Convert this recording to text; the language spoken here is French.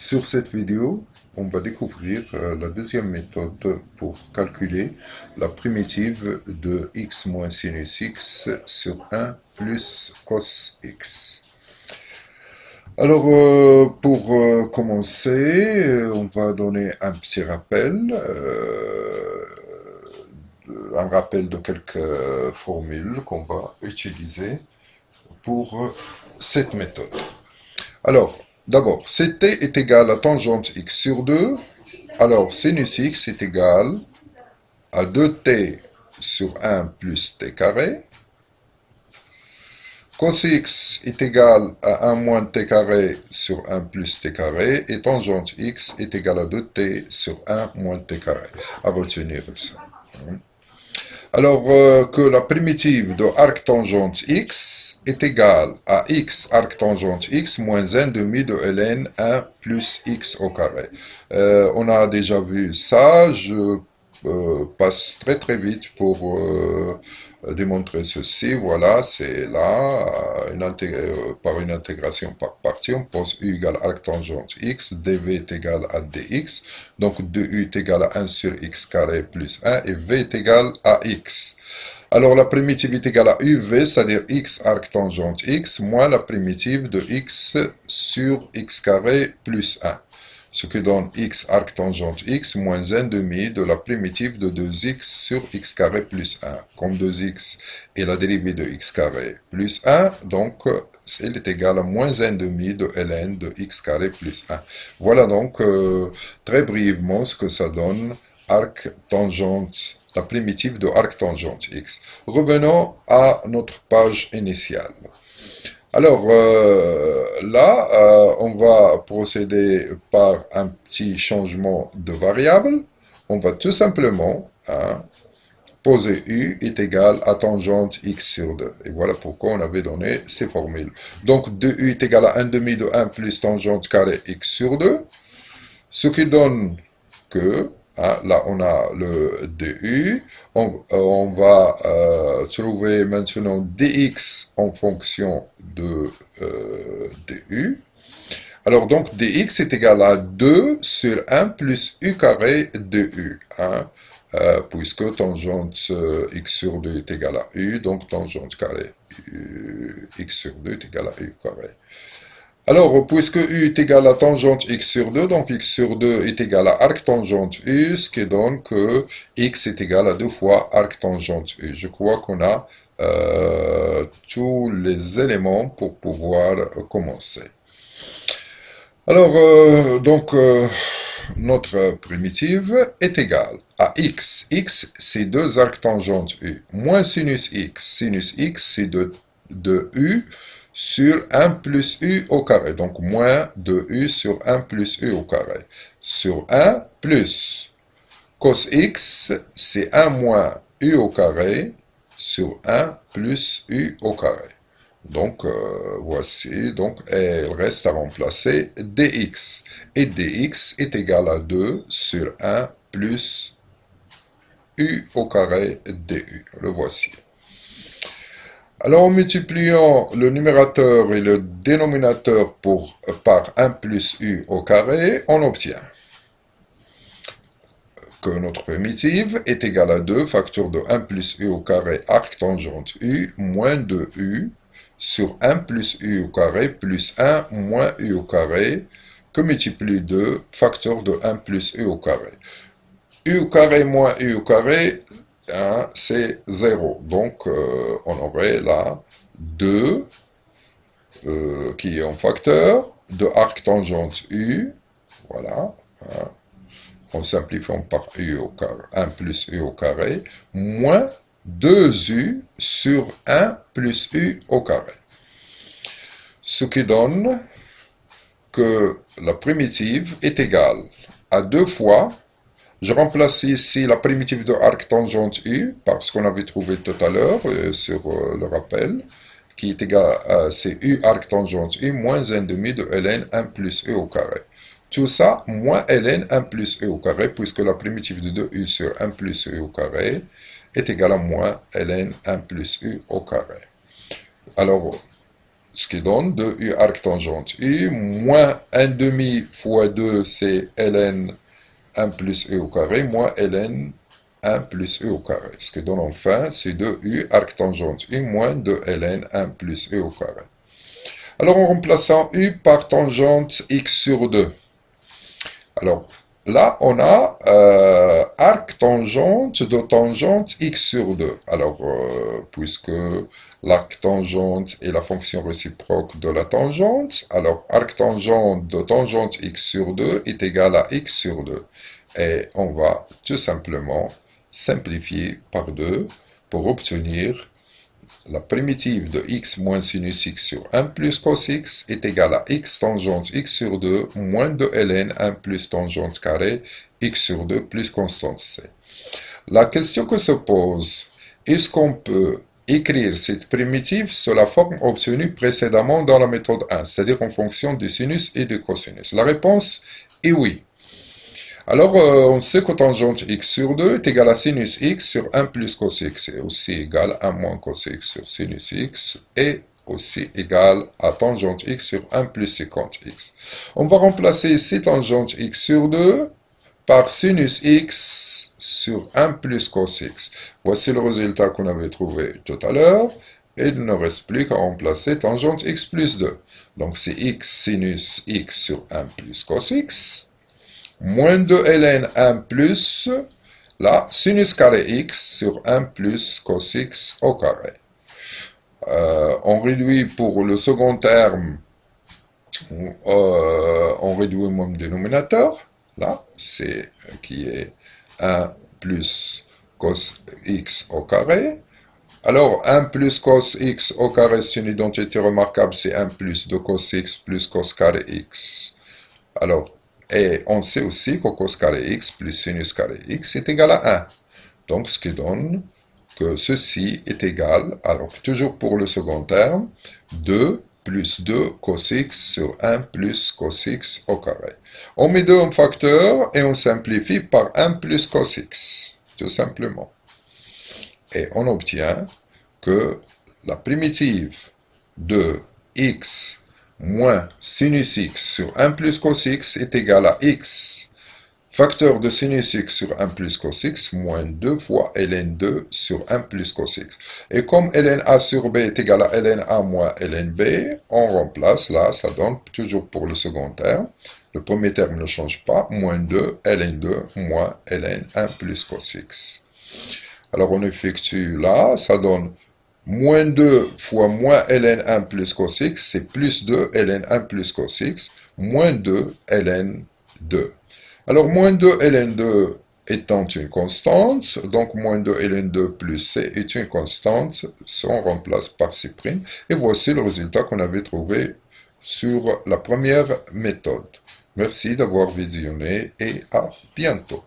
Sur cette vidéo, on va découvrir la deuxième méthode pour calculer la primitive de x moins sinus x sur 1 plus cos x. Alors, pour commencer, on va donner un petit rappel, un rappel de quelques formules qu'on va utiliser pour cette méthode. Alors, d'abord, Ct est égal à tangente x sur 2. Alors, sinus x est égal à 2t sur 1 plus t carré. Cos x est égal à 1 moins t carré sur 1 plus t carré. Et tangente x est égal à 2t sur 1 moins t carré. À retenir ça. Alors que la primitive de arc tangente x est égale à x arc tangente x moins 1 demi de ln 1 plus x au carré. On a déjà vu ça, je passe très vite pour démontrer ceci. Voilà, c'est là, par une intégration par partie, on pose u égale arc tangente x, dv est égal à dx, donc 2u est égal à 1 sur x carré plus 1, et v est égal à x. Alors la primitive est égale à uv, c'est-à-dire x arc tangente x, moins la primitive de x sur x carré plus 1. Ce qui donne x arc tangente x moins 1 demi de la primitive de 2x sur x carré plus 1. Comme 2x est la dérivée de x carré plus 1, donc elle est égale à moins 1 demi de ln de x carré plus 1. Voilà donc très brièvement ce que ça donne arc tangente, la primitive de arc tangente x. Revenons à notre page initiale. Alors là, on va procéder par un petit changement de variable. On va tout simplement poser u est égal à tangente x sur 2. Et voilà pourquoi on avait donné ces formules. Donc 2u est égal à 1 demi de 1 plus tangente carré x sur 2. Ce qui donne que, là on a le du, on va trouver maintenant dx en fonction de du. Alors donc dx est égal à 2 sur 1 plus u carré de u, puisque tangente x sur 2 est égal à u, donc tangente carré x sur 2 est égal à u carré. Alors, puisque u est égal à tangente x sur 2, donc x sur 2 est égal à arc tangente u, ce qui donne que x est égal à 2 fois arc tangente u. Je crois qu'on a tous les éléments pour pouvoir commencer. Alors, notre primitive est égale à x. X, c'est 2 arcs tangente u, moins sinus x. Sinus x, c'est de u sur 1 plus u au carré. Donc, moins 2u sur 1 plus u au carré. Sur 1 plus cos x, c'est 1 moins u au carré sur 1 plus u au carré. Donc, voici, donc, il reste à remplacer dx. Et dx est égal à 2 sur 1 plus u au carré du. Le voici. Alors, en multipliant le numérateur et le dénominateur par 1 plus u au carré, on obtient que notre primitive est égale à 2 facteur de 1 plus u au carré arc tangente u moins 2u sur 1 plus u au carré plus 1 moins u au carré que multiplie 2 facteur de 1 plus u au carré. U au carré moins u au carré, c'est 0. Donc, on aurait là 2 qui est en facteur de arc tangente u. Voilà. En simplifiant par u au carré, 1 plus u au carré, moins 2u sur 1 plus u au carré. Ce qui donne que la primitive est égale à 2 fois. Je remplace ici la primitive de arc tangente u, parce qu'on avait trouvé tout à l'heure sur le rappel, qui est égal à c'est u arc tangente u moins 1 demi de ln 1 plus u au carré. Tout ça, moins ln 1 plus u au carré, puisque la primitive de 2u sur 1 plus u au carré est égale à moins ln 1 plus u au carré. Alors, ce qui donne 2u arc tangente u, moins 1 demi fois 2, c'est ln 1 plus e au carré, moins ln 1 plus e au carré. Ce qui donne enfin, c'est 2u arc tangente u moins 2 ln 1 plus e au carré. Alors, en remplaçant u par tangente x sur 2. Alors, là, on a arc tangente de tangente x sur 2. Alors, puisque l'arc tangente est la fonction réciproque de la tangente, alors arc tangente de tangente x sur 2 est égal à x sur 2. Et on va tout simplement simplifier par 2 pour obtenir la primitive de x moins sinus x sur 1 plus cos x est égale à x tangente x sur 2 moins 2 ln 1 plus tangente carré x sur 2 plus constante c. La question que se pose, est-ce qu'on peut écrire cette primitive sous la forme obtenue précédemment dans la méthode 1, c'est-à-dire en fonction du sinus et du cosinus? La réponse est oui. Alors, on sait que tangente x sur 2 est égal à sinus x sur 1 plus cos x, est aussi égal à 1 moins cos x sur sinus x, et aussi égal à tangente x sur 1 plus secante x. On va remplacer ici tangente x sur 2 par sinus x sur 1 plus cos x. Voici le résultat qu'on avait trouvé tout à l'heure, et il ne reste plus qu'à remplacer tangente x plus 2. Donc, c'est x sinus x sur 1 plus cos x, moins 2 ln 1 plus, là, sinus carré x sur 1 plus cos x au carré. On réduit pour le second terme, on réduit mon dénominateur, là, c'est qui est 1 plus cos x au carré. Alors, 1 plus cos x au carré, c'est une identité remarquable, c'est 1 plus de cos x plus cos carré x. Alors, et on sait aussi que cos carré x plus sinus carré x est égal à 1. Donc, ce qui donne que ceci est égal, alors toujours pour le second terme, 2 plus 2 cos x sur 1 plus cos x au carré. On met 2 en facteur et on simplifie par 1 plus cos x, tout simplement. Et on obtient que la primitive de x moins sinus x sur 1 plus cos x est égal à x, facteur de sinus x sur 1 plus cos x, moins 2 fois ln 2 sur 1 plus cos x. Et comme ln a sur b est égal à ln a moins ln b, on remplace là, ça donne toujours pour le second terme, le premier terme ne change pas, moins 2 ln 2 moins ln 1 plus cos x. Alors on effectue là, ça donne moins 2 fois moins ln 1 plus cos x, c'est plus 2 ln 1 plus cos x, moins 2 ln 2. Alors, moins 2 ln 2 étant une constante, donc moins 2 ln 2 plus c est une constante, on remplace par c', et voici le résultat qu'on avait trouvé sur la première méthode. Merci d'avoir visionné et à bientôt.